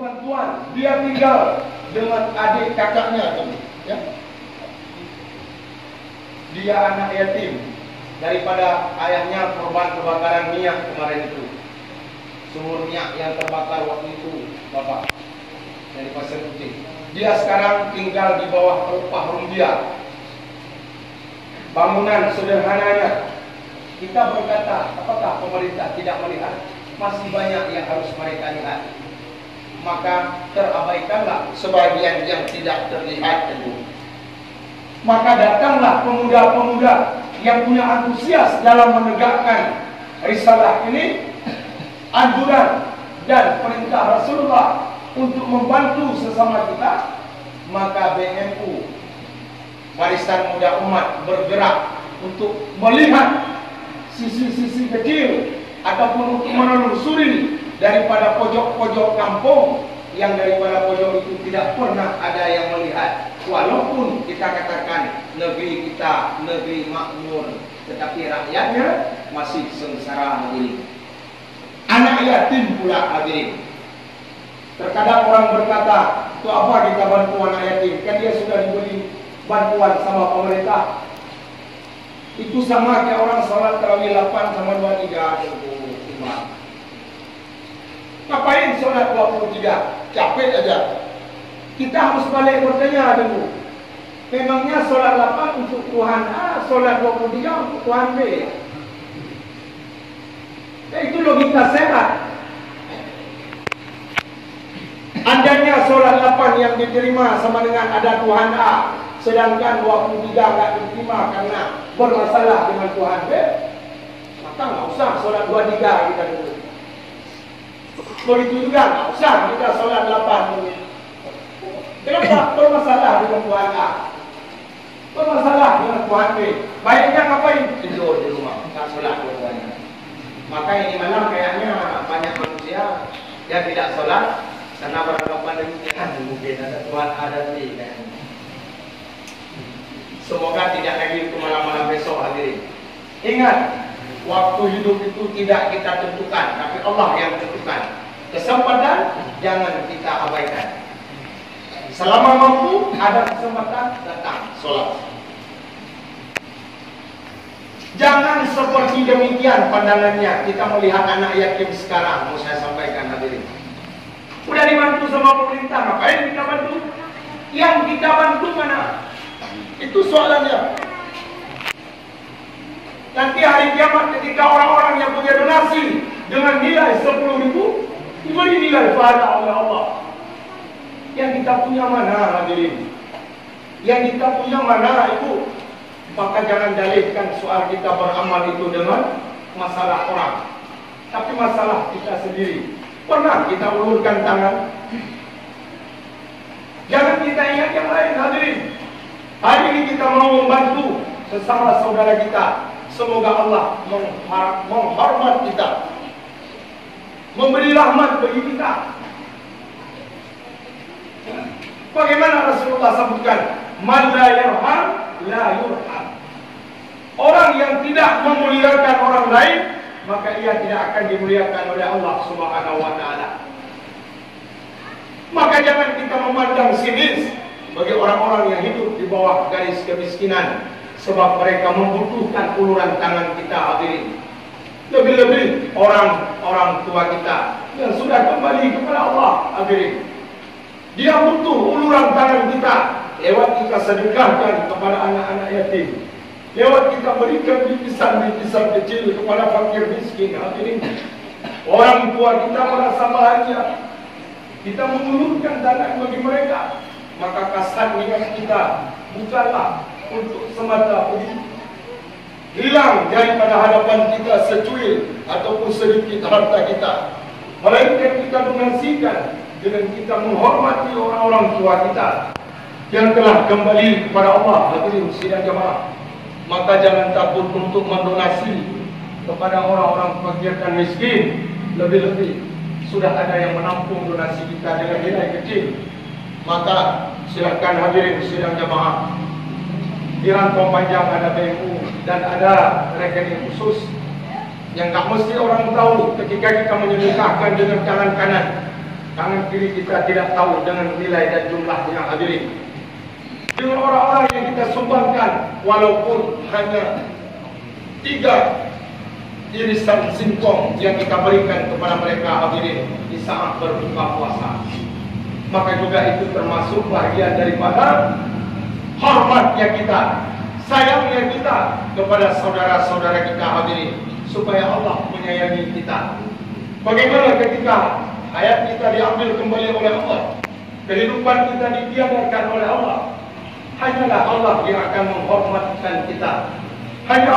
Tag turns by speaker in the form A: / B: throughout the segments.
A: bantuan. Dia tinggal dengan adik kakaknya, ya. Dia anak yatim daripada ayahnya korban kebakaran minyak kemarin itu. Sumur minyak yang terbakar waktu itu, Bapak, dari Pasir Putih. Dia sekarang tinggal di bawah upah rumbia. Bangunan sederhananya. Kita berkata, apakah pemerintah tidak melihat? Masih banyak yang harus mereka lihat. Maka terabaikanlah sebagian yang tidak terlihat itu. Maka datanglah pemuda-pemuda yang punya antusias dalam menegakkan risalah ini, anjuran dan perintah Rasulullah untuk membantu sesama kita. Maka BMU, Barisan Muda Umat, bergerak untuk melihat sisi-sisi kecil ataupun untuk menelusuri daripada pojok-pojok kampung yang daripada pojok itu tidak pernah ada yang melihat. Walaupun kita katakan negeri kita negeri makmur, tetapi rakyatnya masih sengsara, hadirin. Anak yatim pula, hadirin. Terkadang orang berkata, itu apa kita bantu anak yatim? Kan dia sudah diberi bantuan sama pemerintah. Itu sama kayak orang salat tarawih 8 sama 23 25. Ngapain salat 23? Capek aja. Kita harus balik bertanya dulu. Memangnya salat 8 untuk Tuhan A, salat 23 untuk Tuhan B? Ya, itu logika sehat. Andainya salat 8 yang diterima sama dengan ada Tuhan A, sedangkan 23 tidak diterima karena bermasalah dengan Tuhan B, maka nggak usah sholat 23 kita dulu. Begitu juga nggak usah kita sholat 8 dulu. Kenapa? Bermasalah dengan Tuhan A, bermasalah dengan Tuhan B. Baiknya ngapain? Tidur di rumah, nggak sholat dua-duanya. Maka ini malam kayaknya banyak manusia yang tidak sholat karena beranggapan demikian. Mungkin ada Tuhan A dan B kayaknya. Semoga tidak lagi itu malam-malam besok, hadirin. Ingat, waktu hidup itu tidak kita tentukan, tapi Allah yang tentukan. Kesempatan jangan kita abaikan. Selama mampu ada kesempatan, datang sholat. Jangan seperti demikian pandangannya. Kita melihat anak yatim sekarang, mau saya sampaikan, hadirin. Udah dibantu sama pemerintah, ngapain kita bantu? Yang kita bantu mana? Itu soalannya. Nanti hari kiamat ketika orang-orang yang punya donasi dengan nilai 10.000 diberi nilai pahala oleh Allah. Yang kita punya mana, hadirin? Yang kita punya mana itu? Maka jangan dalihkan soal kita beramal itu dengan masalah orang, tapi masalah kita sendiri. Pernah kita ulurkan tangan? Jangan kita ingat yang lain, hadirin. Hari ini kita mau membantu sesama saudara kita. Semoga Allah menghormat kita, memberi rahmat bagi kita. Bagaimana Rasulullah sebutkan? Man la yarham la yurham. Orang yang tidak memuliakan orang lain, maka ia tidak akan dimuliakan oleh Allah Subhanahu wa taala. Maka jangan kita memandang sinis bagi orang-orang yang hidup di bawah garis kemiskinan, sebab mereka membutuhkan uluran tangan kita, hadirin. Lebih-lebih orang-orang tua kita yang sudah kembali kepada Allah, hadirin. Dia butuh uluran tangan kita lewat kita sedekahkan kepada anak-anak yatim, lewat kita berikan bingkisan-bingkisan kecil kepada fakir miskin, hadirin. Orang tua kita merasa bahagia, kita mengulurkan tangan bagi mereka. Maka kasat niat kita bukanlah untuk semata hilang daripada hadapan kita secuil ataupun sedikit harta kita, melainkan kita donasikan dengan kita menghormati orang-orang tua kita yang telah kembali kepada Allah, hadirin sidang jemaah. Maka jangan takut untuk mendonasi kepada orang-orang fakir dan miskin. Lebih-lebih sudah ada yang menampung donasi kita dengan nilai kecil. Maka silakan hadirin sidang jemaah. Di rantau panjang ada BMU dan ada rekening khusus yang tak mesti orang tahu ketika kita menyedekahkan dengan tangan kanan. Tangan kiri kita tidak tahu dengan nilai dan jumlahnya, hadirin. Dengan orang-orang yang kita sumbangkan, walaupun hanya 3 irisan singkong yang kita berikan kepada mereka, hadirin, di saat berbuka puasa, maka juga itu termasuk bahagian daripada hormatnya kita, sayangnya kita kepada saudara-saudara kita, hadirin, supaya Allah menyayangi kita. Bagaimana ketika hayat kita diambil kembali oleh Allah, kehidupan kita ditiadakan oleh Allah, hanyalah Allah yang akan menghormatkan kita. Hanya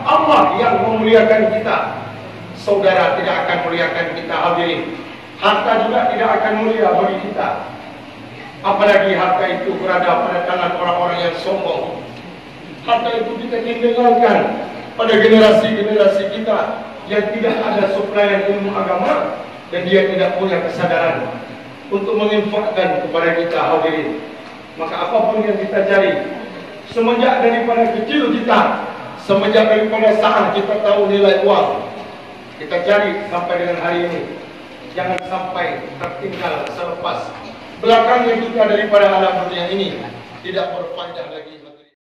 A: Allah yang memuliakan kita. Saudara tidak akan muliakan kita, hadirin. Harta juga tidak akan mulia bagi kita. Apalagi harta itu berada pada tangan orang-orang yang sombong. Harta itu kita tinggalkan pada generasi-generasi kita yang tidak ada suplaian ilmu agama dan dia tidak punya kesadaran untuk menginfakkan kepada kita, hadirin. Maka apapun yang kita cari, semenjak daripada kecil kita, semenjak daripada saat kita tahu nilai uang, kita cari sampai dengan hari ini. Jangan sampai tertinggal selepas belakangnya kita daripada alam dunia ini tidak berpanjang lagi.